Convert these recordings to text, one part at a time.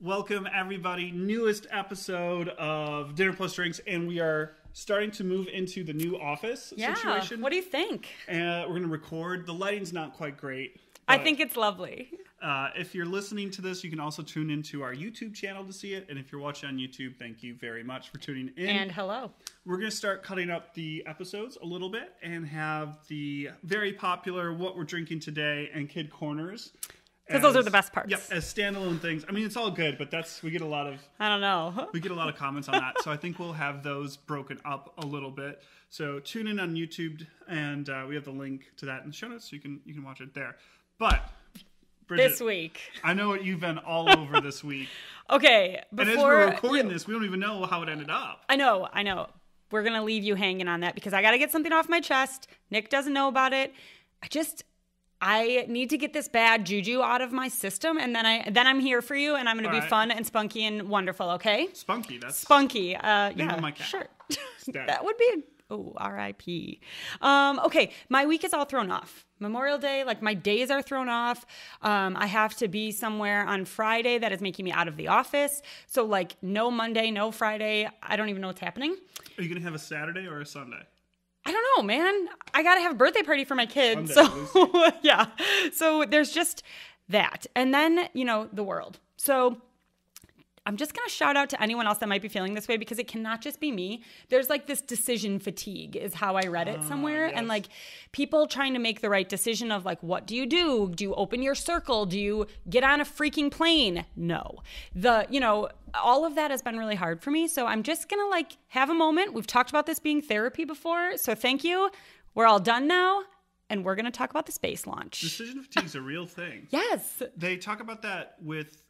Welcome, everybody. Newest episode of Dinner Plus Drinks, and we are starting to move into the new office situation. What do you think? We're going to record. The lighting's not quite great. I think it's lovely. If you're listening to this, you can also tune into our YouTube channel to see it. And if you're watching on YouTube, thank you very much for tuning in. And hello. We're going to start cutting up the episodes a little bit and have the very popular What We're Drinking Today and Kid Corners. Because those are the best parts. Yep, as standalone things. I mean, it's all good, but we get a lot of... I don't know. We get a lot of comments on that. So I think we'll have those broken up a little bit. So tune in on YouTube, and we have the link to that in the show notes, so you can watch it there. But, Bridget, this week. I know what you've been all over this week. Okay, and as we're recording this, we don't even know how it ended up. I know. We're going to leave you hanging on that because I got to get something off my chest. Nick doesn't know about it. I need to get this bad juju out of my system, and then I'm here for you, and I'm going to be fun and spunky and wonderful, okay? Spunky, that's... Spunky, name yeah, of my cat. sure. That would be R.I.P. Okay, my week is all thrown off. Memorial Day, my days are thrown off. I have to be somewhere on Friday that is making me out of the office. So, no Monday, no Friday. I don't even know what's happening. Are you going to have a Saturday or a Sunday? I don't know, man. I got to have a birthday party for my kid. So, yeah. So there's just that. And then, the world. So I'm just going to shout out to anyone else that might be feeling this way because it cannot just be me. There's this decision fatigue is how I read it somewhere. Yes. And people trying to make the right decision of what do you do? Do you open your circle? Do you get on a freaking plane? No. All of that has been really hard for me. So I'm just going to have a moment. We've talked about this being therapy before. So thank you. We're all done now. And we're going to talk about the space launch. Decision fatigue is a real thing. Yes. They talk about that with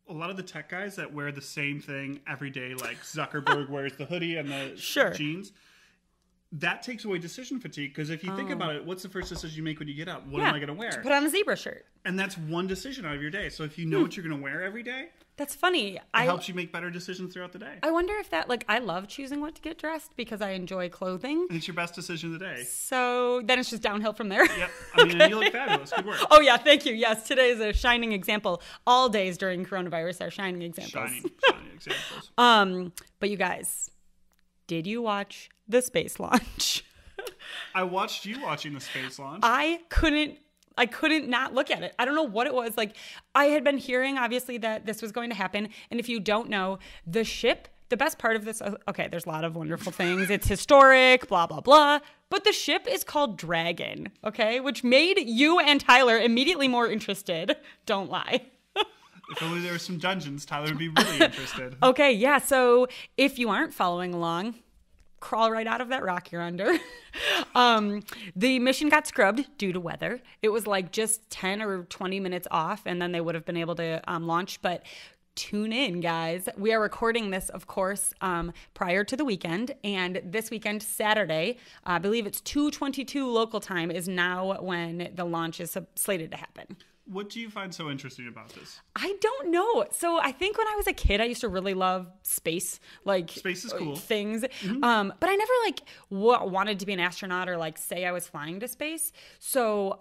a lot of the tech guys that wear the same thing every day, like Zuckerberg wears the hoodie and the jeans. That takes away decision fatigue because if you think about it, what's the first decision you make when you get up? What am I going to wear? Put on a zebra shirt. And that's one decision out of your day. So if you know what you're going to wear every day, that's funny. It helps you make better decisions throughout the day. I wonder if that, I love choosing what to get dressed because I enjoy clothing. And it's your best decision of the day. So then it's just downhill from there. Yep. And you look fabulous. Good work. Oh, yeah. Thank you. Yes. Today is a shining example. All days during coronavirus are shining examples. Shining examples. But you guys, did you watch the space launch? I watched you watching the space launch. I couldn't not look at it. I don't know what it was. I had been hearing, obviously, that this was going to happen. And if you don't know, the ship, the best part of this, okay, there's a lot of wonderful things. It's historic, blah, blah, blah. But the ship is called Dragon, okay? Which made you and Tyler immediately more interested. Don't lie. If only there were some dungeons, Tyler would be really interested. Okay, yeah. So if you aren't following along, crawl right out of that rock you're under. The mission got scrubbed due to weather. It was just 10 or 20 minutes off, and then they would have been able to launch. But tune in, guys. We are recording this, of course, prior to the weekend. And this weekend, Saturday, I believe it's 2:22 local time, is now when the launch is slated to happen. What do you find so interesting about this? I don't know. So I think when I was a kid, I used to really love space, space is cool things. Mm-hmm. But I never wanted to be an astronaut or say I was flying to space. So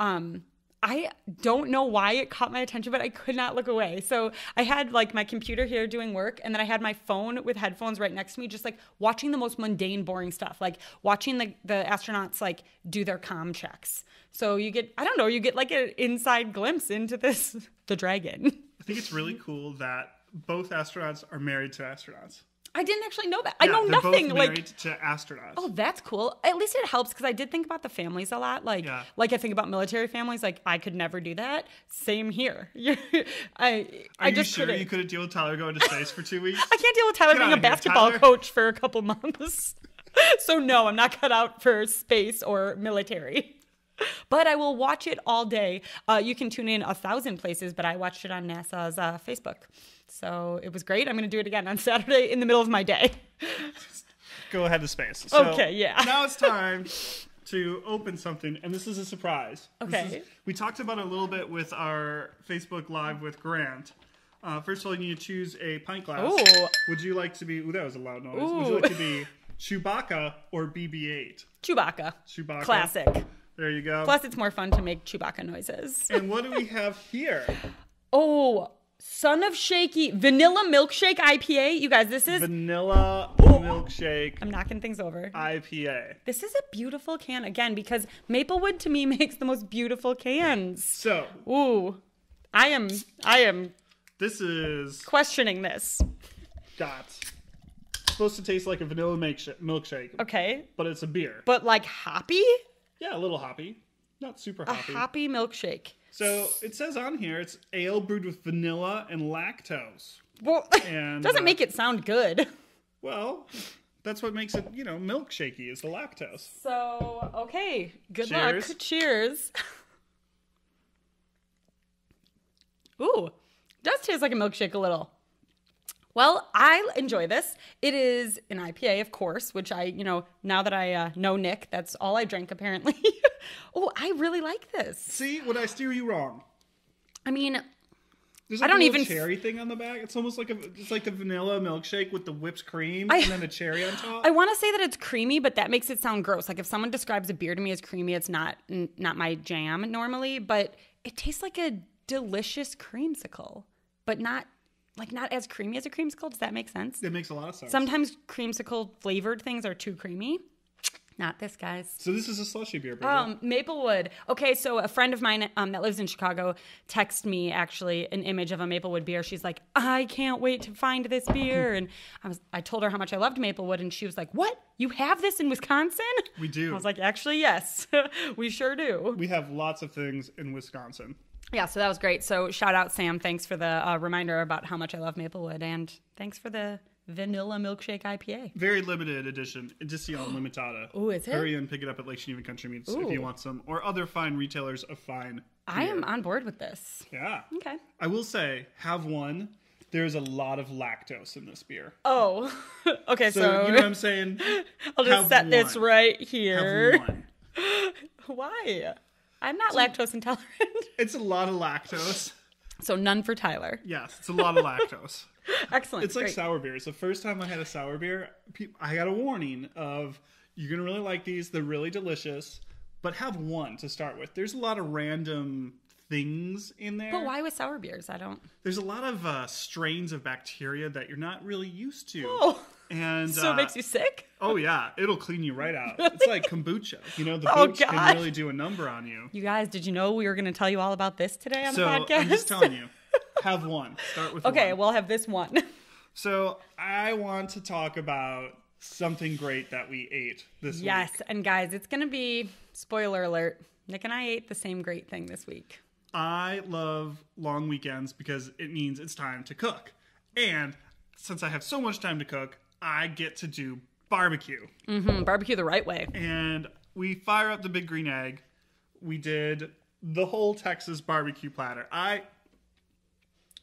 I don't know why it caught my attention, but I could not look away. So I had my computer here doing work, and then I had my phone with headphones right next to me, just watching the most mundane, boring stuff, watching the astronauts do their comm checks. So you get, I don't know, you get an inside glimpse into the Dragon. I think it's really cool that both astronauts are married to astronauts. I didn't actually know that. I know nothing. Both married to astronauts. Oh, that's cool. At least it helps because I did think about the families a lot. I think about military families. I could never do that. Same here. Are you sure you couldn't deal with Tyler going to space for 2 weeks? I can't deal with Tyler being a basketball coach for a couple months. So no, I'm not cut out for space or military. But I will watch it all day. You can tune in 1,000 places, but I watched it on NASA's Facebook. So it was great. I'm going to do it again on Saturday in the middle of my day. Go ahead to space. So okay, yeah. Now it's time to open something, and this is a surprise. Okay. We talked about it a little bit with our Facebook Live with Grant. First of all, you need to choose a pint glass. Ooh. Would you like to be... Ooh, that was a loud noise. Ooh. Would you like to be Chewbacca or BB-8? Chewbacca. Classic. There you go. Plus, it's more fun to make Chewbacca noises. And what do we have here? Oh, Son of Shaky Vanilla Milkshake IPA. You guys, this is Vanilla Milkshake. I'm knocking things over. IPA. This is a beautiful can again because Maplewood to me makes the most beautiful cans. So, I am. This is questioning this. Supposed to taste like a vanilla milkshake. Okay. But it's a beer. But like hoppy? Yeah, a little hoppy. Not super hoppy. A hoppy milkshake. So it says on here it's ale brewed with vanilla and lactose. Well, and, doesn't make it sound good. Well, that's what makes it, milkshakey is the lactose. So, okay. Good Cheers. luck. Cheers. Ooh, does taste like a milkshake a little. Well, I enjoy this. It is an IPA, of course, which now that I know Nick, that's all I drink apparently. Oh, I really like this. See, would I steer you wrong? I mean, there's I don't a even cherry thing on the back. It's almost like it's like the vanilla milkshake with the whipped cream and then a cherry on top. I want to say that it's creamy, but that makes it sound gross. Like if someone describes a beer to me as creamy, it's not my jam normally, but it tastes like a delicious creamsicle, but not as creamy as a creamsicle. Does that make sense? It makes a lot of sense. Sometimes creamsicle flavored things are too creamy. Not this, guys. So this is a slushy beer, Bridget. Maplewood. Okay, so a friend of mine that lives in Chicago texted me actually an image of a Maplewood beer. She's like, I can't wait to find this beer. And I told her how much I loved Maplewood, and she was like, what? You have this in Wisconsin? We do. I was like, actually, yes. We sure do. We have lots of things in Wisconsin. Yeah, so that was great. So shout out, Sam. Thanks for the reminder about how much I love Maplewood. And thanks for the vanilla milkshake IPA. Very limited edition. Edición Limitada. Oh, is it? Hurry and pick it up at Lake Geneva Country Meats if you want some. Or other fine retailers of fine beer. I am on board with this. Yeah. Okay. I will say, have one. There's a lot of lactose in this beer. Oh, okay. So you know what I'm saying? I'll just set this right here. Have one. Why? I'm not lactose intolerant. It's a lot of lactose. So none for Tyler. Yes, it's a lot of lactose. Excellent. It's like sour beers. The first time I had a sour beer, I got a warning of, you're going to really like these. They're really delicious. But have one to start with. There's a lot of random things in there. But why with sour beers? I don't. There's a lot of strains of bacteria that you're not really used to. Oh. And so it makes you sick? Oh, yeah. It'll clean you right out. It's like kombucha. The booch can really do a number on you. You guys, did you know we were going to tell you all about this today on the podcast? So I'm just telling you. Have one. Start with one. Okay, we'll have this one. So I want to talk about something great that we ate this week. Yes, and guys, it's going to be, spoiler alert, Nick and I ate the same great thing this week. I love long weekends because it means it's time to cook. And since I have so much time to cook, I get to do barbecue. Mm-hmm, barbecue the right way. And we fire up the big green egg. We did the whole Texas barbecue platter.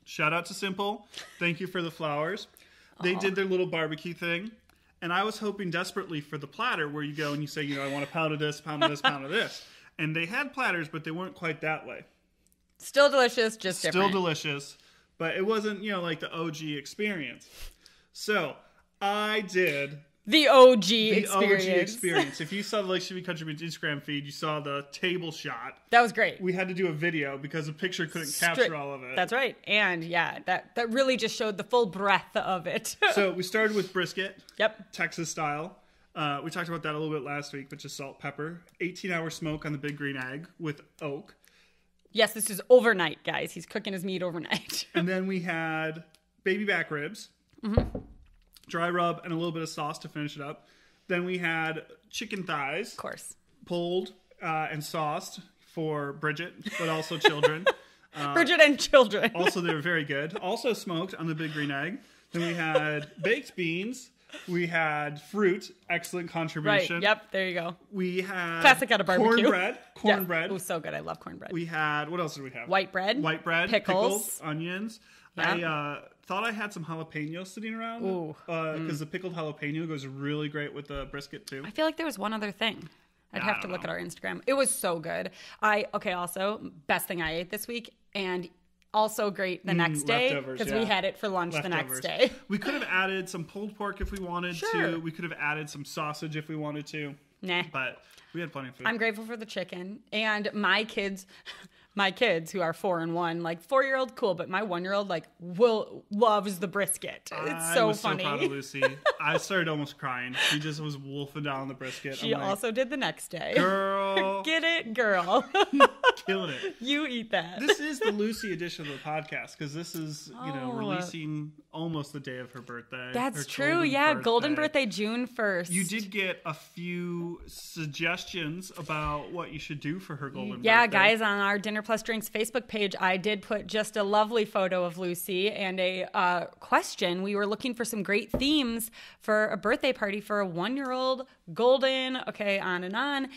Shout out to Simple. Thank you for the flowers. They did their little barbecue thing. And I was hoping desperately for the platter where you go and you say, I want a pound of this, pound of this, pound of this. And they had platters, but they weren't quite that way. Still delicious, just different. Still delicious. But it wasn't, like the OG experience. So I did the OG experience. If you saw the Lake Geneva Country Meats Instagram feed, you saw the table shot. That was great. We had to do a video because a picture couldn't capture all of it. That's right. And yeah, that really just showed the full breadth of it. So we started with brisket. Yep. Texas style. We talked about that a little bit last week, but just salt, pepper. 18-hour smoke on the big green egg with oak. Yes, this is overnight, guys. He's cooking his meat overnight. And then we had baby back ribs. Mm-hmm. Dry rub and a little bit of sauce to finish it up. Then we had chicken thighs. Of course. Pulled and sauced for Bridget, but also children. Bridget and children. Also, they were very good. Also smoked on the big green egg. Then we had baked beans. We had fruit. Excellent contribution. Right. Yep. There you go. We had classic out of barbecue. Cornbread. It was so good. I love cornbread. We had, what else did we have? White bread. Pickles. Onions. Yep. I thought I had some jalapenos sitting around. Because the pickled jalapeno goes really great with the brisket too. I feel like there was one other thing. I'd have to look at our Instagram. It was so good. Also, best thing I ate this week, and also great the next day because we had it for lunch the next day. We could have added some pulled pork if we wanted to. We could have added some sausage if we wanted to. Nah. But we had plenty of food. I'm grateful for the chicken. And my kids my kids who are 4 and 1, like 4-year-old, cool, but my 1-year-old like loves the brisket. It's so funny. I was so proud of Lucy. I started almost crying. She just was wolfing down the brisket. She also did the next day. Girl. Get it, girl. Killing it. You eat that. This is the Lucy edition of the podcast because this is, releasing almost the day of her birthday. That's true. Yeah. Golden birthday, June 1st. You did get a few suggestions about what you should do for her golden birthday. Yeah, guys, on our Dinner Plus Drinks Facebook page, I did put just a lovely photo of Lucy and a question. We were looking for some great themes for a birthday party for a 1-year-old golden, okay, on and on.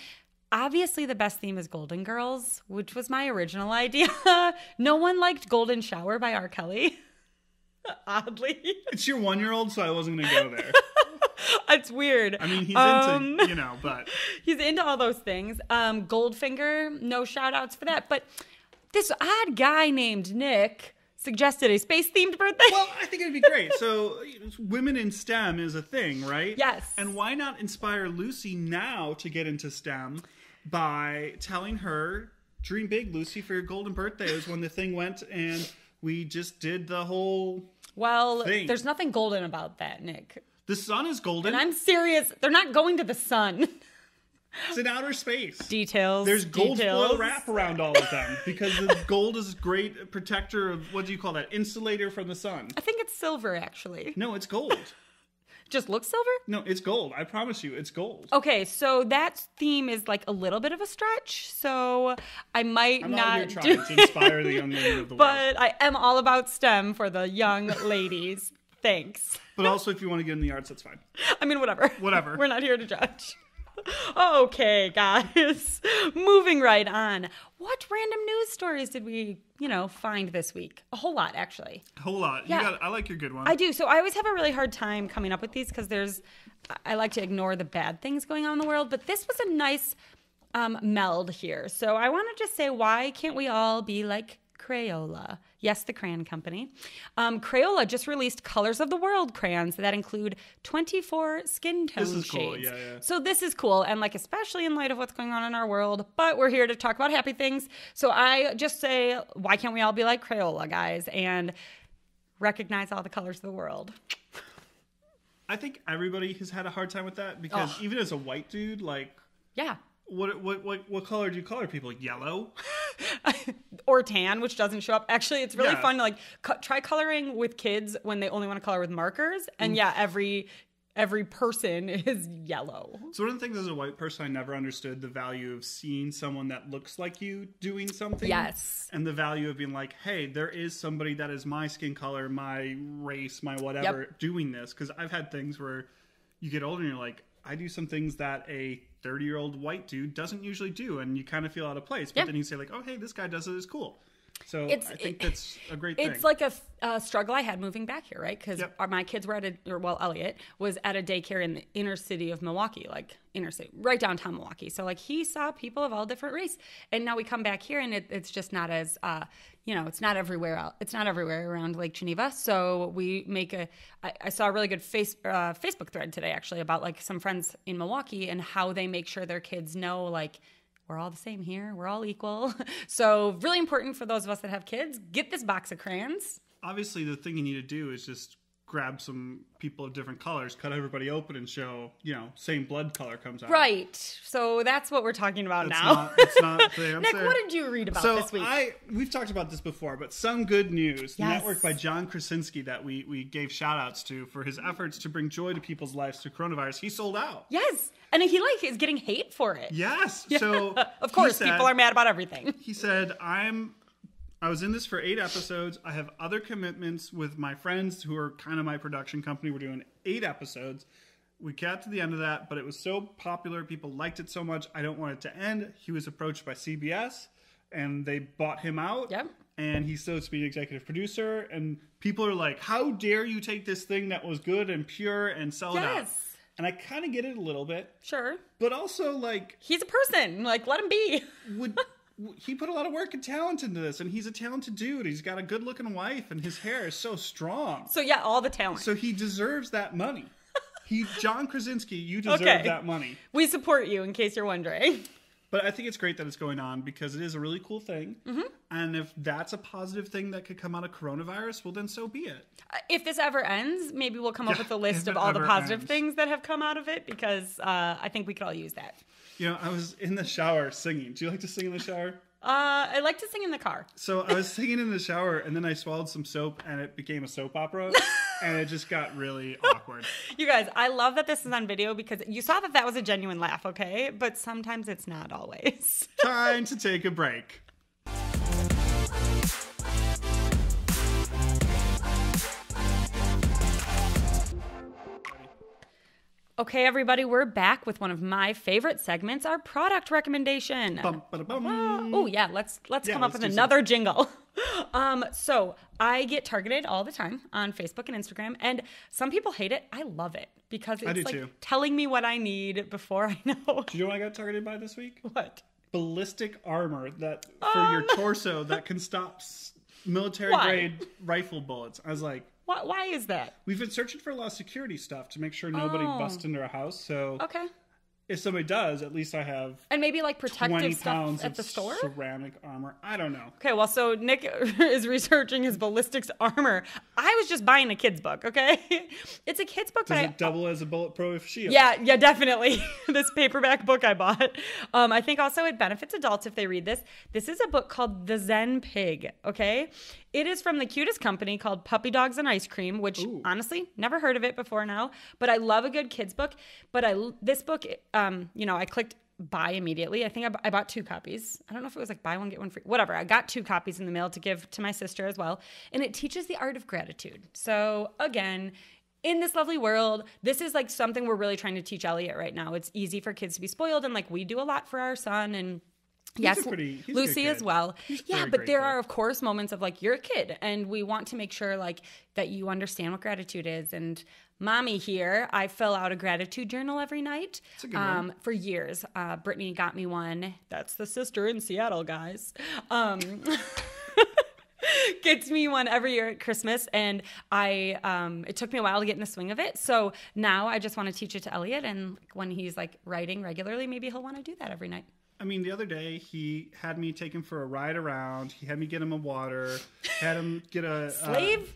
Obviously, the best theme is Golden Girls, which was my original idea. No one liked Golden Shower by R. Kelly. Oddly. It's your 1-year-old, so I wasn't going to go there. It's weird. I mean, he's into, but... He's into all those things. Goldfinger, no shout-outs for that. But this odd guy named Nick suggested a space-themed birthday. Well, I think it'd be great. So, women in STEM is a thing, right? Yes. And why not inspire Lucy now to get into STEM by telling her, dream big, Lucy, for your golden birthday is when the thing went and we just did the whole thing. There's nothing golden about that, Nick. The sun is golden. And I'm serious. They're not going to the sun. It's in outer space. Details. There's gold foil wrap around all of them because the gold is a great protector of, what do you call that? Insulator from the sun. I think it's silver, actually. No, it's gold. Just looks silver? No, it's gold. I promise you, it's gold. Okay, so that theme is like a little bit of a stretch, so I might I'm not here trying to inspire the young women of the world. But I am all about STEM for the young ladies. Thanks. But also, if you want to get in the arts, that's fine. I mean, whatever. Whatever. We're not here to judge. Okay, guys. Moving right on. What random news stories did we, find this week? A whole lot, actually. A whole lot. Yeah. I like your good one. I do. So I always have a really hard time coming up with these because I like to ignore the bad things going on in the world. But this was a nice meld here. So I want to just say, why can't we all be like Crayola? Yes, the crayon company. Crayola just released Colors of the World crayons that include 24 skin tone shades. This is cool, yeah. So this is cool, and especially in light of what's going on in our world, but we're here to talk about happy things. So I just say, why can't we all be like Crayola, guys, and recognize all the colors of the world? I think everybody has had a hard time with that because even as a white dude, yeah. What color do you color people? Yellow? Or tan, which doesn't show up. Actually, it's really fun to try coloring with kids when they only want to color with markers. And every person is yellow. So one of the things as a white person, I never understood the value of seeing someone that looks like you doing something. Yes. And the value of being like, hey, there is somebody that is my skin color, my race, my whatever, doing this. Because I've had things where you get older and you're like, I do some things that a 30-year-old white dude doesn't usually do, and you kind of feel out of place. But then you say oh, hey, this guy does it. It's cool. So I think that's a great thing. It's like a struggle I had moving back here, right? Because my kids were Elliot was at a daycare in the inner city of Milwaukee, inner city, right downtown Milwaukee. So he saw people of all different race. And now we come back here, and it's just not as, it's not everywhere. It's not everywhere around Lake Geneva. So we make I saw a really good Facebook thread today, actually, about some friends in Milwaukee and how they make sure their kids know, we're all the same here. We're all equal. So really important for those of us that have kids. Get this box of crayons. Obviously, the thing you need to do is just grab some people of different colors, cut everybody open, and show, same blood color comes out. Right. So that's what we're talking about now. It's not the answer. Nick, what did you read about this week? We've talked about this before, but some good news. Yes. Network by John Krasinski that we gave shout-outs to for his efforts to bring joy to people's lives through coronavirus. He sold out. Yes. And he is getting hate for it. Yes. Yeah. So of course, people are mad about everything. He said, I was in this for 8 episodes. I have other commitments with my friends who are kind of my production company. We're doing 8 episodes. We got to the end of that, but it was so popular. People liked it so much. I don't want it to end. He was approached by CBS, and they bought him out. Yep. And he's supposed to be executive producer. And people are like, how dare you take this thing that was good and pure and sell it out? And I kind of get it a little bit. Sure. But also, he's a person. Let him be. He put a lot of work and talent into this, and he's a talented dude. He's got a good-looking wife, and his hair is so strong. So, all the talent. So he deserves that money. John Krasinski, you deserve that money. We support you, in case you're wondering. But I think it's great that it's going on because it is a really cool thing. Mm-hmm. And if that's a positive thing that could come out of coronavirus, well, then so be it. If this ever ends, maybe we'll come up with a list of all the positive things that have come out of it because I think we could all use that. You know, I was in the shower singing. Do you like to sing in the shower? I like to sing in the car. So I was singing in the shower, and then I swallowed some soap, and it became a soap opera, and it just got really awkward. You guys, I love that this is on video because you saw that was a genuine laugh, okay? But sometimes it's not always. Time to take a break. Okay, everybody, we're back with one of my favorite segments, our product recommendation. Oh, yeah, let's come up with another jingle. So I get targeted all the time on Facebook and Instagram, and some people hate it. I love it because it's like telling me what I need before I know. Do you know what I got targeted by this week? What? Ballistic armor that for your torso that can stop military-grade rifle bullets. I was like... Why is that? We've been searching for a lot of security stuff to make sure nobody busts into our house. So okay. If somebody does, at least I have and maybe like protective stuff at the store. Ceramic armor. I don't know. Okay, well, so Nick is researching his ballistics armor. I was just buying a kid's book. Okay, it's a kid's book. Does it double as a bulletproof shield? Yeah, definitely. This paperback book I bought. I think also it benefits adults if they read this. This is a book called The Zen Pig. Okay. It is from the cutest company called Puppy Dogs and Ice Cream, which honestly, never heard of it before now. But I love a good kids book. But this book, I clicked buy immediately. I think I bought 2 copies. I don't know if it was like buy one, get one free. Whatever. I got 2 copies in the mail to give to my sister as well. And it teaches the art of gratitude. So again, in this lovely world, this is like something we're really trying to teach Elliot right now. It's easy for kids to be spoiled. And like we do a lot for our son and yes, Lucy as well. Yeah, but there are, of course, moments of like, you're a kid and we want to make sure like that you understand what gratitude is. And mommy here, I fill out a gratitude journal every night. That's a good one. For years. Brittany got me one. That's the sister in Seattle, guys. Gets me one every year at Christmas, and it took me a while to get in the swing of it. So now I just want to teach it to Elliot, and when he's like writing regularly, maybe he'll want to do that every night. I mean, the other day, he had me take him for a ride around. He had me get him a water, had him get a... Slave?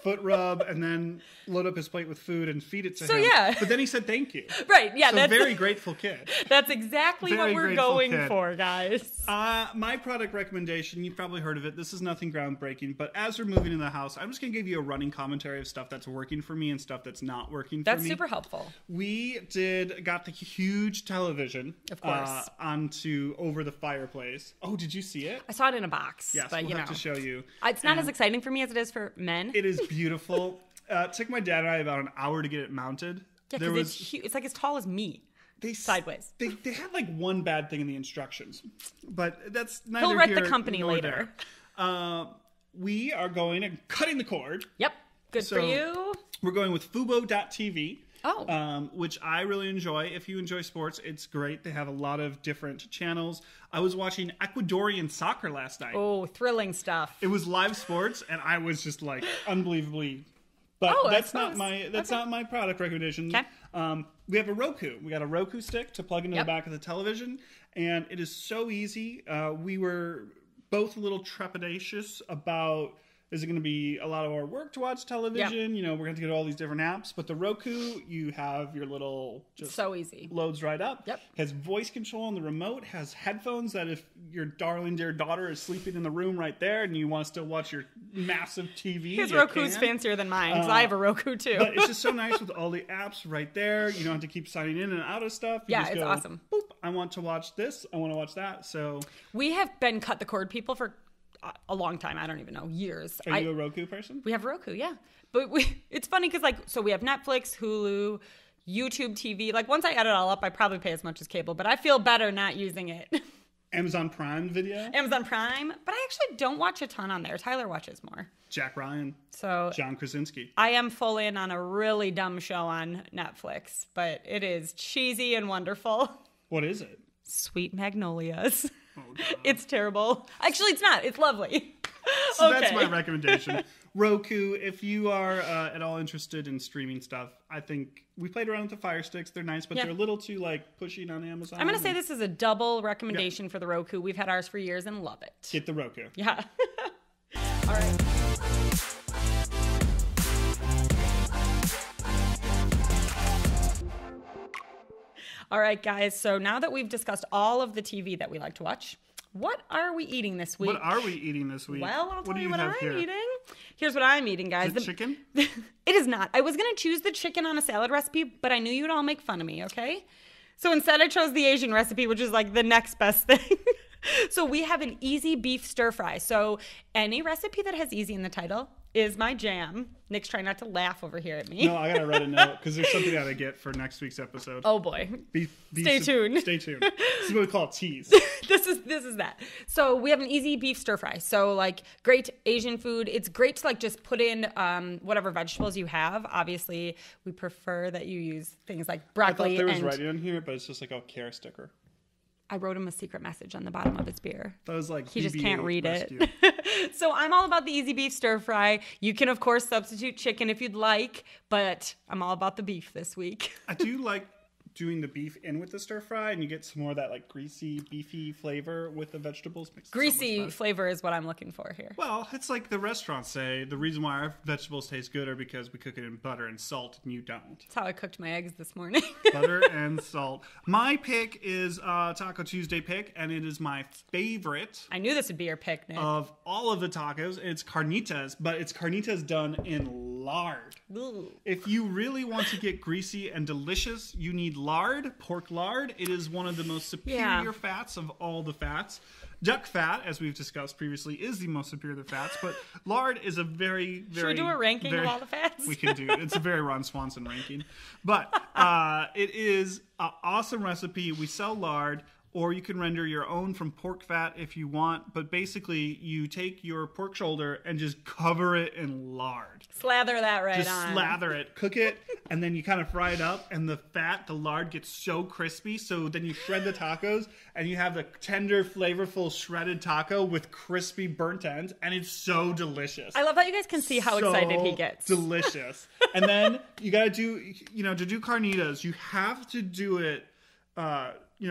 Foot rub, and then load up his plate with food and feed it to him. Yeah. But then he said thank you. Right, yeah. So that's very grateful kid. That's exactly what we're going for, guys. My product recommendation, you've probably heard of it. This is nothing groundbreaking, but as we're moving in the house, I'm just going to give you a running commentary of stuff that's working for me and stuff that's not working for me. That's super helpful. We got the huge television, of course, onto over the fireplace. Oh, did you see it? I saw it in a box. Yes, but we'll have to show you. It's not as exciting for me as it is for men. It is beautiful. It took my dad and I about an hour to get it mounted. Yeah, because it's like as tall as me. Sideways. They had like one bad thing in the instructions, but that's neither He'll write here the company nor later. There. We are going and cutting the cord. Yep, good for you. We're going with Fubo.tv. Oh. Which I really enjoy. If you enjoy sports, it's great. They have a lot of different channels. I was watching Ecuadorian soccer last night. Oh, thrilling stuff. It was live sports, and I was just like unbelievably. But that's not my product recommendation. Okay. We have a Roku. We got a Roku stick to plug into the back of the television, and it is so easy. We were both a little trepidatious about, is it going to be a lot of our work to watch television? Yep. We're going to get all these different apps. But the Roku, you have your little... just so easy. Loads right up. Yep. Has voice control on the remote. Has headphones that if your darling dear daughter is sleeping in the room right there and you want to still watch your massive TV, his Roku's fancier than mine because I have a Roku too. But it's just so nice with all the apps right there. You don't have to keep signing in and out of stuff. You just it's go, awesome. Boop, I want to watch this. I want to watch that. So we have been cut the cord people for a long time. I don't even know, years. Are you a Roku person? We have Roku, yeah. But it's funny because so we have Netflix, Hulu, YouTube TV. Like once I add it all up, I probably pay as much as cable, but I feel better not using it. Amazon Prime Video? Amazon Prime, but I actually don't watch a ton on there. Tyler watches more. Jack Ryan. So John Krasinski. I am full in on a really dumb show on Netflix, but it is cheesy and wonderful. What is it? Sweet Magnolias. Oh, God. It's terrible. Actually, it's not. It's lovely. So that's my recommendation. Roku, if you are at all interested in streaming stuff, I think we played around with the Fire Sticks. They're nice, but they're a little too like pushing on Amazon. I'm going to say this is a double recommendation for the Roku. We've had ours for years and love it. Get the Roku. Yeah. All right. All right, guys. So now that we've discussed all of the TV that we like to watch, what are we eating this week? What are we eating this week? Well, I'll tell you what I'm eating. Here's what I'm eating, guys. Is it chicken? It is not. I was going to choose the chicken on a salad recipe, but I knew you'd all make fun of me, okay? So instead I chose the Asian recipe, which is like the next best thing. So we have an easy beef stir fry. So any recipe that has easy in the title is my jam. Nick's trying not to laugh over here at me. No, I got to write a note because there's something I got to get for next week's episode. Oh boy. Stay tuned. Stay tuned. This is what we call a tease. This is that. So we have an easy beef stir fry. So like great Asian food. It's great to like just put in whatever vegetables you have. Obviously, we prefer that you use things like broccoli. I thought there was writing on here, but it's just like a care sticker. I wrote him a secret message on the bottom of his beer. That was like he just can't read rescue. it. So I'm all about the easy beef stir fry. You can, of course, substitute chicken if you'd like, but I'm all about the beef this week. I do like doing the beef in with the stir fry, and you get some more of that like greasy, beefy flavor with the vegetables. Greasy flavor is what I'm looking for here. Well, it's like the restaurants say, the reason why our vegetables taste good are because we cook it in butter and salt, and you don't. That's how I cooked my eggs this morning. Butter and salt. My pick is Taco Tuesday pick, and it is my favorite. I knew this would be your pick, Nick. Of all of the tacos. It's carnitas, but it's carnitas done in lard. Ooh. If you really want to get greasy and delicious, you need lard, pork lard. It is one of the most superior fats of all the fats. Duck fat, as we've discussed previously, is the most superior fats, but lard is a very, very... Should we do a ranking of all the fats? We can do it. It's a very Ron Swanson ranking. But it is an awesome recipe. We sell lard, or you can render your own from pork fat if you want. But basically, you take your pork shoulder and just cover it in lard. Slather that on. Just slather it. Cook it, and then you kind of fry it up, and the lard gets so crispy. So then you shred the tacos, and you have the tender, flavorful, shredded taco with crispy burnt ends, and it's so delicious. I love that you guys can see how excited he gets. Delicious. And then you got to do, to do carnitas, you have to do it,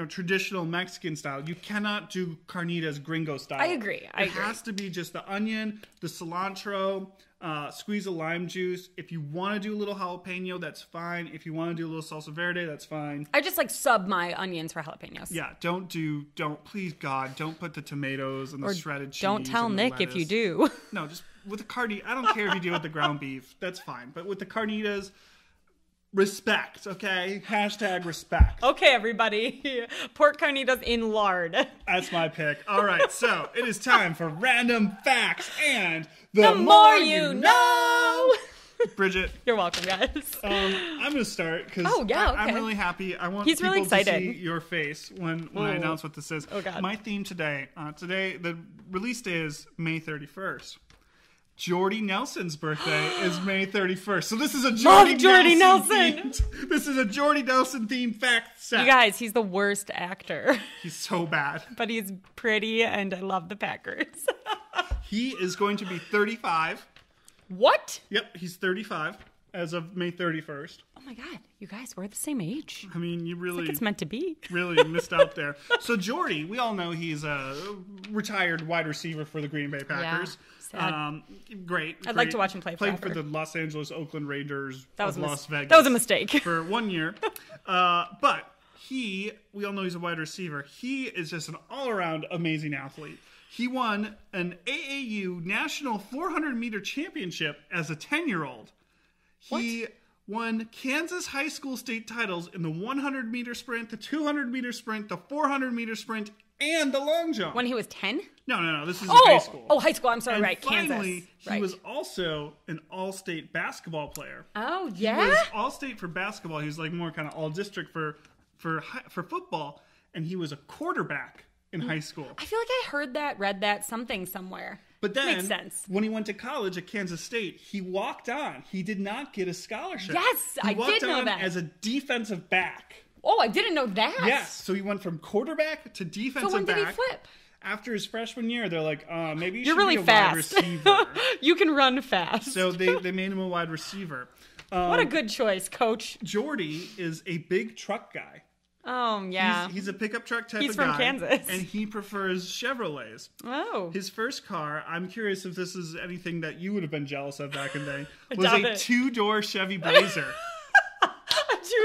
traditional Mexican style. You cannot do carnitas gringo style. I agree. It has to be just the onion, the cilantro, squeeze of lime juice. If you want to do a little jalapeno, that's fine. If you want to do a little salsa verde, that's fine. I just like sub my onions for jalapenos. Yeah, please God, don't put the tomatoes and the shredded cheese. Don't tell Nick if you do. No, just with the carnitas. I don't care if you do it with the ground beef. That's fine. But with the carnitas, respect, okay? Hashtag respect. Okay, everybody. Pork carnitas in lard. That's my pick. All right, so it is time for random facts and the more you know. Bridget. You're welcome, guys. I'm going to start because I'm really happy. I want people really excited to see your face when I announce what this is. Oh, God. My theme today, the release day is May 31st. Jordy Nelson's birthday is May 31st. So this is a Jordy Nelson. This is a Jordy Nelson themed fact set. You guys, he's the worst actor. He's so bad. But he's pretty and I love the Packers. He is going to be 35. What? Yep, he's 35 as of May 31st. Oh my God, you guys, we're the same age. I mean, you really... It's like it's meant to be. Really missed out there. So Jordy, we all know he's a retired wide receiver for the Green Bay Packers. Yeah, great. I'd like to watch him play Played forever. for the Los Angeles Oakland Raiders Las Vegas. That was a mistake. For 1 year. But we all know he's a wide receiver. He is just an all-around amazing athlete. He won an AAU National 400-meter championship as a 10-year-old. He won Kansas high school state titles in the 100-meter sprint, the 200-meter sprint, the 400-meter sprint, and the long jump. When he was 10? No. This is in high school. Oh, high school. I'm sorry. And right. Finally, Kansas. he was also an all-state basketball player. Oh, yeah? He was all-state for basketball. He was like more kind of all-district for football, and he was a quarterback in high school. I feel like I read that something somewhere. But then, makes sense. When he went to college at Kansas State, he walked on. He did not get a scholarship. Yes, I did know that. He walked on as a defensive back. Oh, I didn't know that. Yes, so he went from quarterback to defensive back. So when did he flip? after his freshman year, they're like, maybe you should really be a fast. wide receiver. You can run fast. So they made him a wide receiver. What a good choice, coach. Jordy is a big truck guy. Oh, yeah. He's a pickup truck type of guy. He's from Kansas. And he prefers Chevrolets. Oh. His first car, I'm curious if this is anything that you would have been jealous of back in the day, was doubt a it. 2-door Chevy Blazer. A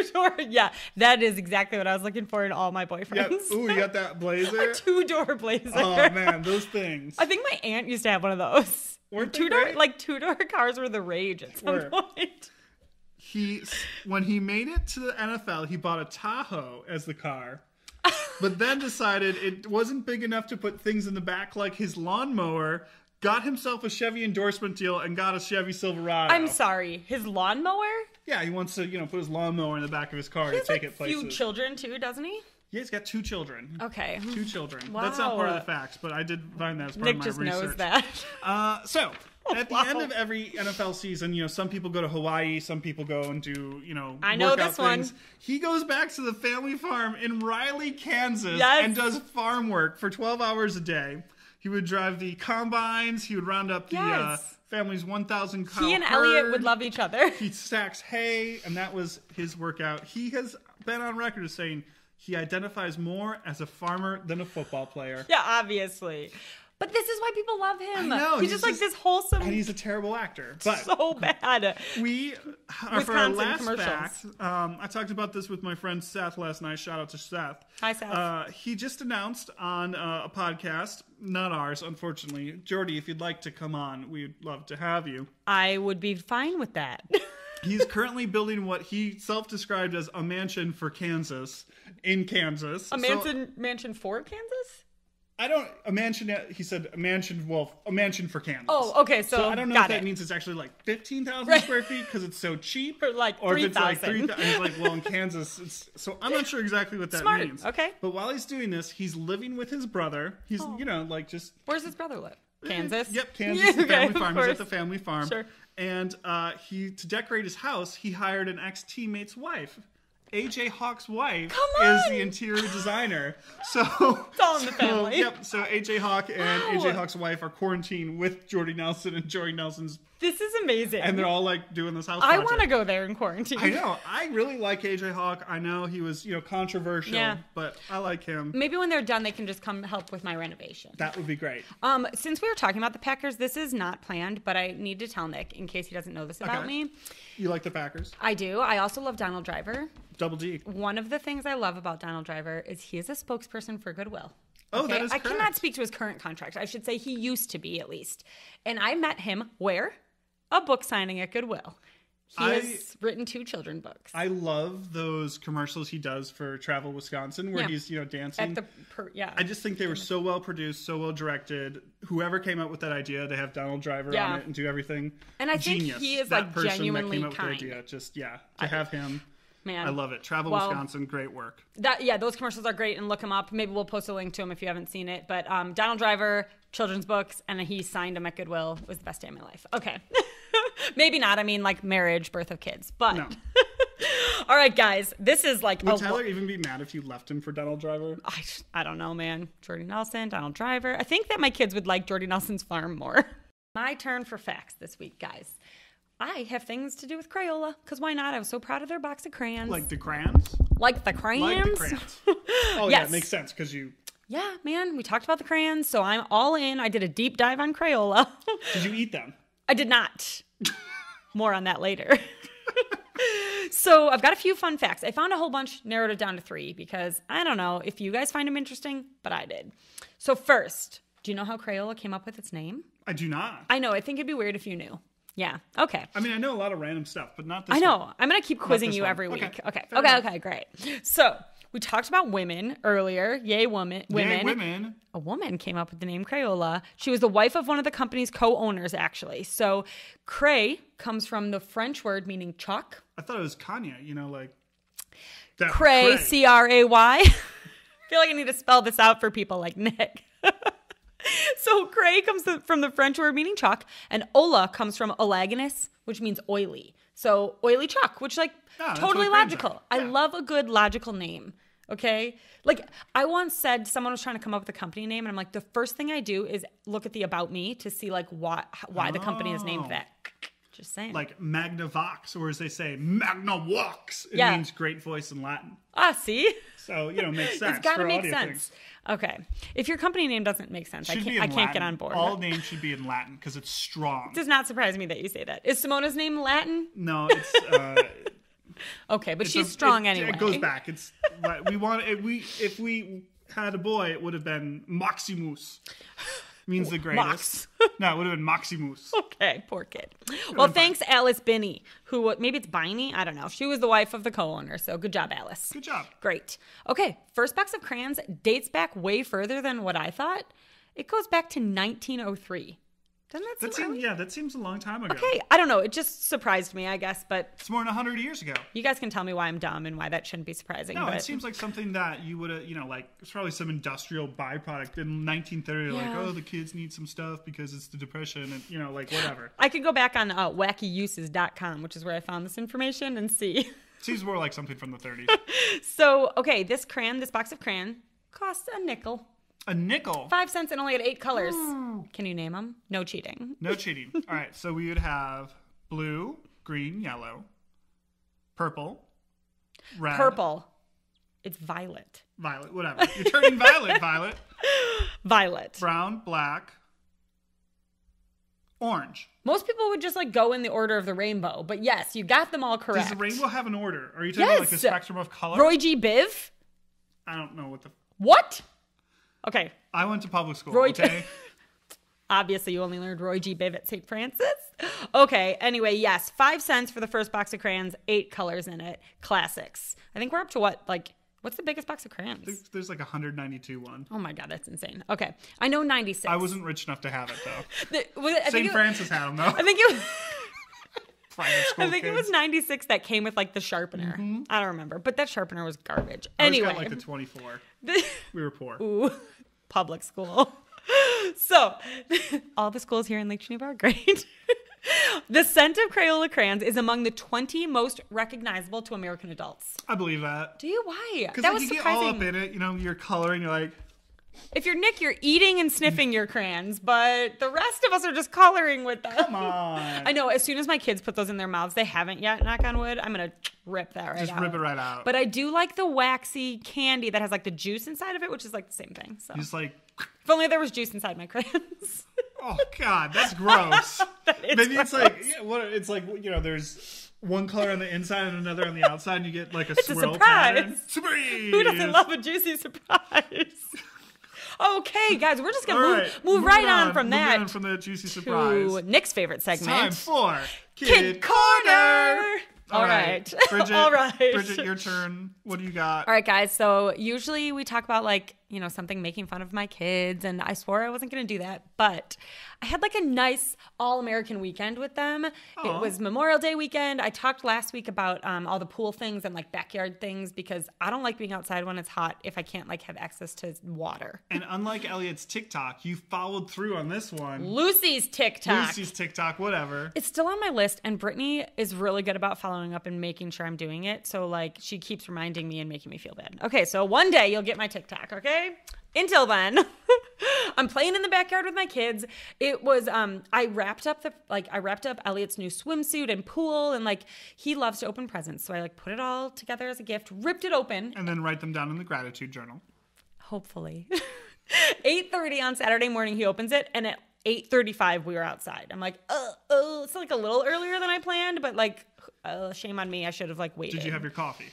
2-door. Yeah, that is exactly what I was looking for in all my boyfriends. Yep. Ooh, you got that Blazer? A 2-door Blazer. Oh, man, those things. I think my aunt used to have one of those. Weren't they 2-door, great? like 2-door cars were the rage at some point. When he made it to the NFL, he bought a Tahoe as the car, but then decided it wasn't big enough to put things in the back like his lawnmower, got himself a Chevy endorsement deal, and got a Chevy Silverado. I'm sorry, his lawnmower? Yeah, he wants to, put his lawnmower in the back of his car He to has take it places. a few children too, doesn't he? Yeah, he's got 2 children. Okay. 2 children. Wow. That's not part of the facts, but I did find that as part Nick of my just research. knows that. So, at the end of every NFL season, some people go to Hawaii, some people go and do, I know workout this one. things. He goes back to the family farm in Riley, Kansas, Yes. and does farm work for 12 hours a day. He would drive the combines. He would round up the Yes. family's 1,000 cow He and herd. Elliot would love each other. He stacks hay, and that was his workout. He has been on record as saying he identifies more as a farmer than a football player. Yeah, obviously. But this is why people love him. I know. He's just like this wholesome. And he's a terrible actor. But so bad. we, for our Wisconsin last commercials. fact, I talked about this with my friend Seth last night. Shout out to Seth. Hi, Seth. He just announced on a podcast, not ours, unfortunately. Jordy, if you'd like to come on, we'd love to have you. I would be fine with that. He's currently building what he self-described as a mansion for Kansas, in Kansas. A mansion for Kansas? A mansion, he said a mansion for Kansas. Oh, okay, so I don't know if that means it's actually like 15,000 square feet because it's so cheap. Or like 3,000. If it's like 3,000. He's like, well, in Kansas, so I'm not sure exactly what that Smart. means. Okay. But while he's doing this, he's living with his brother. He's, just... Where's his brother live? Kansas? Yep, Kansas, the family farm. He's course. at the family farm. Sure. And to decorate his house, he hired an ex-teammate's wife. AJ Hawk's wife is the interior designer. So it's all in the family. Yep. So AJ Hawk and AJ Hawk's wife are quarantined with Jordy Nelson and Jordy Nelson's. This is amazing. And they're all like doing this house I project. want to go there in quarantine. I know. I really like AJ Hawk. I know he was, controversial, but I like him. Maybe when they're done, they can just come help with my renovation. That would be great. Since we were talking about the Packers, this is not planned, but I need to tell Nick in case he doesn't know this about me. You like the Packers? I do. I also love Donald Driver. Double D. One of the things I love about Donald Driver is he is a spokesperson for Goodwill. Oh, that is correct. I cannot speak to his current contract. I should say he used to be, at least. And I met him where? A book signing at Goodwill. He has written 2 children books. I love those commercials he does for Travel Wisconsin where he's, dancing. I just think they were so well produced, so well directed. Whoever came up with that idea to have Donald Driver on it and do everything. And I genius. think he is that person genuinely that came up kind. With the idea, to have him. Man. I love it. Travel Wisconsin, great work. Those commercials are great, and look him up. Maybe we'll post a link to him if you haven't seen it. But Donald Driver, children's books, and he signed them at Goodwill. It was the best day of my life. Okay. Maybe not. I mean, like marriage, birth of kids. But no. All right, guys. This is like... Would Tyler even be mad if you left him for Donald Driver? I don't know, man. Jordy Nelson, Donald Driver. I think that my kids would like Jordy Nelson's farm more. My turn for facts this week, guys. I have things to do with Crayola, because why not? I was so proud of their box of crayons. Like the crayons? Like the crayons? Like the crayons. Oh, yes. Yeah, it makes sense, because you... Yeah, man, we talked about the crayons, so I'm all in. I did a deep dive on Crayola. Did you eat them? I did not. More on that later. So I've got a few fun facts. I found a whole bunch, narrowed it down to 3, because I don't know if you guys find them interesting, but I did. So first, do you know how Crayola came up with its name? I do not. I know. I think it'd be weird if you knew. Yeah. Okay. I mean, I know a lot of random stuff, but not this I know. one. I'm going to keep quizzing you every week. Okay. Okay, great. So we talked about women earlier. Yay, women. Yay, women. A woman came up with the name Crayola. She was the wife of one of the company's co-owners, actually. So cray comes from the French word meaning chalk. I thought it was Kanye, like... Cray, C-R-A-Y. I feel like I need to spell this out for people like Nick. So cray comes from the French word meaning chalk, and ola comes from olaginous, which means oily. So oily chalk, which totally logical. Yeah. I love a good logical name. Okay. Like I once said, someone was trying to come up with a company name and I'm like, the first thing I do is look at the about me to see like why the company is named that. Just saying. Like Magnavox, or as they say, Magnavox. It means great voice in Latin. See? So, makes sense. It's got to for make audio sense. things. Okay. If your company name doesn't make sense, I can't get on board. All names should be in Latin because it's strong. It does not surprise me that you say that. Is Simona's name Latin? No, it's... okay, but she's strong anyway. It goes back. It's if we had a boy, it would have been Maximus. Means the greatest. Mox. No, it would have been Maximus. Okay, poor kid. Well, thanks, Alice Binney, who, maybe it's Biney? I don't know. She was the wife of the co-owner, so good job, Alice. Good job. Great. Okay, first box of crayons dates back way further than what I thought. It goes back to 1903. Doesn't that seem early? Yeah, that seems a long time ago. Okay, I don't know. It just surprised me, I guess, but... It's more than 100 years ago. You guys can tell me why I'm dumb and why that shouldn't be surprising. No, it seems like something that you would have, it's probably some industrial byproduct. In 1930, like, the kids need some stuff because it's the Depression and, whatever. I could go back on wackyuses.com, which is where I found this information, and see. Seems more like something from the 30s. So, okay, this box of crayon costs a nickel. A nickel? 5 cents and only had 8 colors. Ooh. Can you name them? No cheating. No cheating. All right, so we would have blue, green, yellow, purple, red. Purple. It's violet. Violet, whatever. You're turning violet, Violet. Violet. Brown, black, orange. Most people would just go in the order of the rainbow, but yes, you got them all correct. Does the rainbow have an order? Are you talking about a spectrum of color? Roy G. Biv? I don't know What? Okay. I went to public school, okay? Obviously, you only learned Roy G. Biv at St. Francis. Okay. Anyway, yes. 5 cents for the first box of crayons. 8 colors in it. Classics. I think we're up to what? What's the biggest box of crayons? There's 192 one. Oh my God, that's insane. Okay. I know 96. I wasn't rich enough to have it, though. St. Francis had them, though. I think it was... Private school kids. It was 96 that came with the sharpener. Mm-hmm. I don't remember, but that sharpener was garbage. Anyway, I got the 24. We were poor. Ooh, public school. So, all the schools here in Lake Geneva are great. The scent of Crayola crayons is among the 20 most recognizable to American adults. I believe that. Do you? Why? Because you get all up in it. You're coloring. You're like. If you're Nick, you're eating and sniffing your crayons, but the rest of us are just coloring with them. Come on. I know. As soon as my kids put those in their mouths, they haven't yet, knock on wood, I'm going to rip that right out. Just rip it right out. But I do like the waxy candy that has the juice inside of it, which is the same thing. So. Just if only there was juice inside my crayons. Oh, God. That's gross. Maybe gross. It's there's one color on the inside and another on the outside, and you get it's swirl a surprise. pattern. Surprise! Who doesn't love a juicy surprise? Okay, guys, we're just going to move right on from that. Moving on from the juicy surprise. To Nick's favorite segment. Time for Kid Corner! All right. Bridget, All right. Bridget, your turn. What do you got? All right, guys. So usually we talk about something making fun of my kids, and I swore I wasn't going to do that, but I had a nice all-American weekend with them. Aww. It was Memorial Day weekend. I talked last week about all the pool things and backyard things because I don't like being outside when it's hot if I can't have access to water. And unlike Elliot's TikTok, you followed through on this one. Lucy's TikTok, whatever. It's still on my list, and Brittany is really good about following up and making sure I'm doing it. So she keeps reminding me and making me feel bad. Okay, so one day you'll get my TikTok, okay? Until then, I'm playing in the backyard with my kids. It was I wrapped up Elliot's new swimsuit and pool, and he loves to open presents. So I put it all together as a gift, ripped it open, and then write them down in the gratitude journal. Hopefully. 8:30 on Saturday morning he opens it, and at 8:35 we were outside. I'm it's a little earlier than I planned, but shame on me. I should have waited. Did you have your coffee?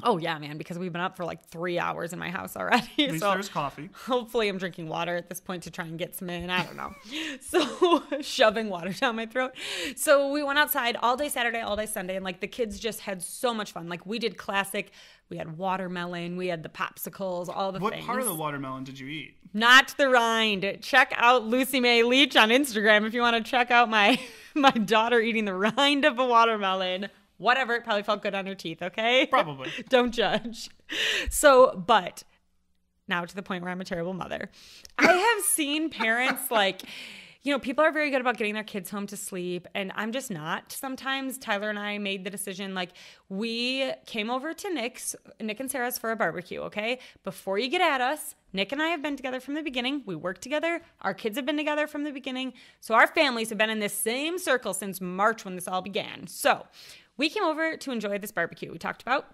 Oh, yeah, man, because we've been up for 3 hours in my house already. At least there's coffee. Hopefully I'm drinking water at this point to try and get some in. I don't know. So shoving water down my throat. So we went outside all day Saturday, all day Sunday, and the kids just had so much fun. We did classic. We had watermelon. We had the popsicles, all the things. What part of the watermelon did you eat? Not the rind. Check out Lucy May Leach on Instagram if you want to check out my daughter eating the rind of a watermelon. Whatever, it probably felt good on her teeth, okay? Probably. Don't judge. So, but now to the point where I'm a terrible mother. I have seen parents people are very good about getting their kids home to sleep, and I'm just not. Sometimes Tyler and I made the decision, like, we came over to Nick and Sarah's for a barbecue, okay? Before you get at us, Nick and I have been together from the beginning. We work together. Our kids have been together from the beginning. So our families have been in this same circle since March when this all began. So we came over to enjoy this barbecue we talked about.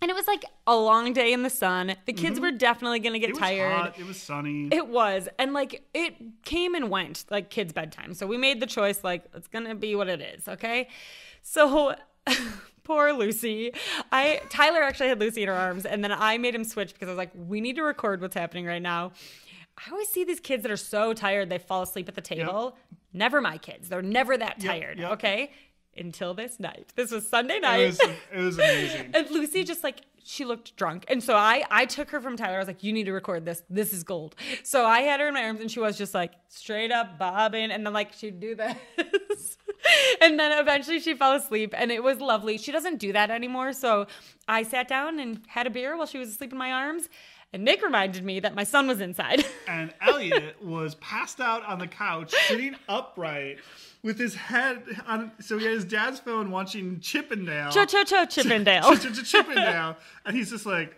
And it was like a long day in the sun. The kids were definitely going to get tired. It was hot. It was sunny. It was. And like it came and went like kids' bedtime. So we made the choice like it's going to be what it is. Okay. So poor Lucy. Tyler actually had Lucy in her arms. And then I made him switch because I was like, we need to record what's happening right now. I always see these kids that are so tired they fall asleep at the table. Yep. Never my kids. They're never that tired. Yep. Okay. Until this night. This was Sunday night. It was amazing. And Lucy just like, she looked drunk. And so I took her from Tyler. I was like, you need to record this. This is gold. So I had her in my arms and she was just like straight up bobbing. And then like she'd do this. And then eventually she fell asleep and it was lovely. She doesn't do that anymore. So I sat down and had a beer while she was asleep in my arms. And Nick reminded me that my son was inside. And Elliot was passed out on the couch, sitting upright with his head on. So he had his dad's phone watching Chippendale. Chippendale. Chippendale. And he's just like.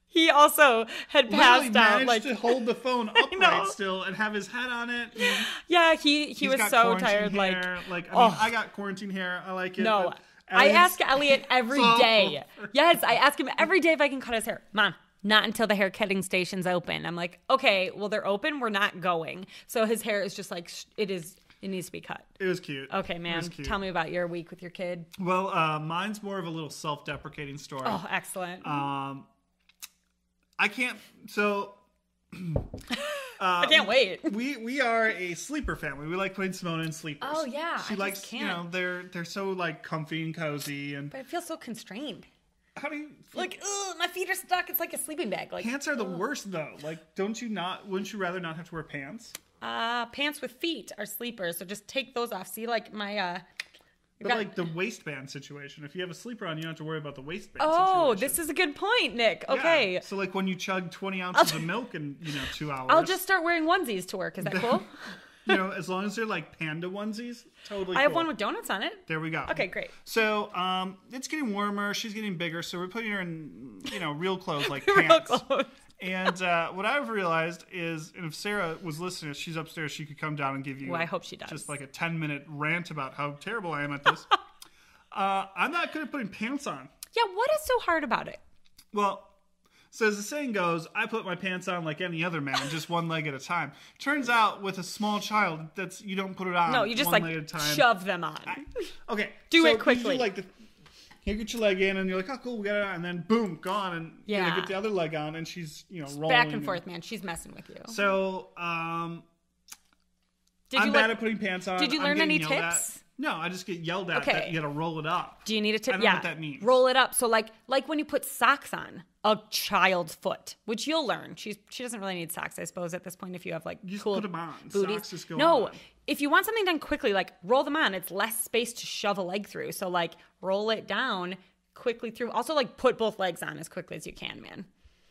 He also had passed out. Managed to hold the phone upright still and have his head on it. Yeah, he was so tired. Hair. I got quarantine hair. I like it. No. I ask Elliot every day. Yes, I ask him every day if I can cut his hair. Mom. Not until the hair cutting station's open. I'm like, okay, well, they're open. We're not going. So his hair is just like, it needs to be cut. It was cute. Okay, man. Tell me about your week with your kid. Well, mine's more of a little self-deprecating story. Oh, excellent. I can't, so. I can't wait. We are a sleeper family. We like putting Simona in sleepers. Oh, yeah. She likes, they're so like comfy and cozy. But I feel so constrained. How do you like? My feet are stuck. It's like a sleeping bag. Like pants are the worst though. Like, wouldn't you rather not have to wear pants? Pants with feet are sleepers. So just take those off. See, like my like the waistband situation. If you have a sleeper on, you don't have to worry about the waistband. Oh, situation. This is a good point, Nick. Okay. Yeah. So like when you chug 20 ounces of milk in 2 hours, I'll just start wearing onesies to work. Is that cool? As long as they're like panda onesies, totally. I have one with donuts on it. There we go. Okay, great. So, it's getting warmer. She's getting bigger, so we're putting her in, real clothes like real pants. Clothes. And what I've realized is, and if Sarah was listening, if she's upstairs, she could come down and give you. Well, I hope she does. Just like a 10-minute rant about how terrible I am at this. I'm not good at putting pants on. Yeah, what is so hard about it? Well. So as the saying goes, I put my pants on like any other man, just one leg at a time. Turns out with a small child, you don't put it on. No, you just one leg at a time. Shove them on. Okay. Do it quickly. You get your leg in and you're like, oh cool, we got it on, and then boom, gone, and you get the other leg on and she's rolling. Back and forth, man. She's messing with you. So I'm bad at putting pants on. Did you learn any tips? No, I just get yelled at that you got to roll it up. Do you need a tip? I don't know what that means. Roll it up. So like when you put socks on a child's foot, which you'll learn. She doesn't really need socks, I suppose, at this point if you have like you cool just put them on. Booties. Socks just go on. If you want something done quickly, like roll them on. It's less space to shove a leg through. So like roll it down quickly through. Also like put both legs on as quickly as you can, man.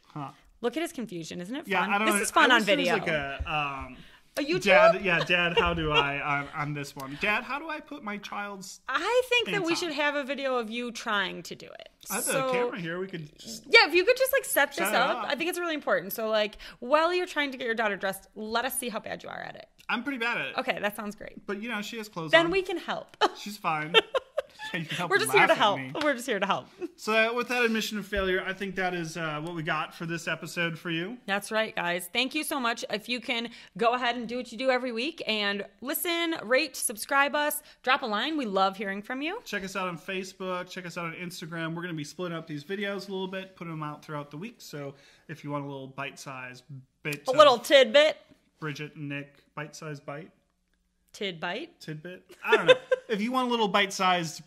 Huh. Look at his confusion. Isn't it fun? Yeah, I don't know. This is fun on video. Like a YouTube? Dad, how do I, on this one. Dad, how do I put my child's I think that we should have a video of you trying to do it. I have a camera here. We could just... Yeah, if you could just like set this up. I think it's really important. So like while you're trying to get your daughter dressed, let us see how bad you are at it. I'm pretty bad at it. Okay, that sounds great. But she has clothes on. Then we can help. She's fine. We're just here to help. We're just here to help. So with that admission of failure, I think that is what we got for this episode for you. That's right, guys. Thank you so much. If you can go ahead and do what you do every week and listen, rate, subscribe us, drop a line. We love hearing from you. Check us out on Facebook. Check us out on Instagram. We're going to be splitting up these videos a little bit, putting them out throughout the week. So if you want a little bite-sized bit. A little tidbit. Bridget and Nick, bite-sized bite. Tidbite? Tidbit? I don't know. If you want a little bite-sized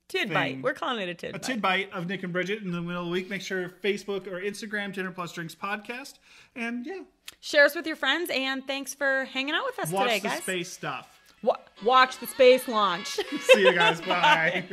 Tidbite. We're calling it a tidbite. A tidbite of Nick and Bridget in the middle of the week. Make sure Facebook or Instagram, Dinner Plus Drinks Podcast. And share us with your friends. And thanks for hanging out with us today, guys. Watch the space stuff. Watch the space launch. See you guys. Bye.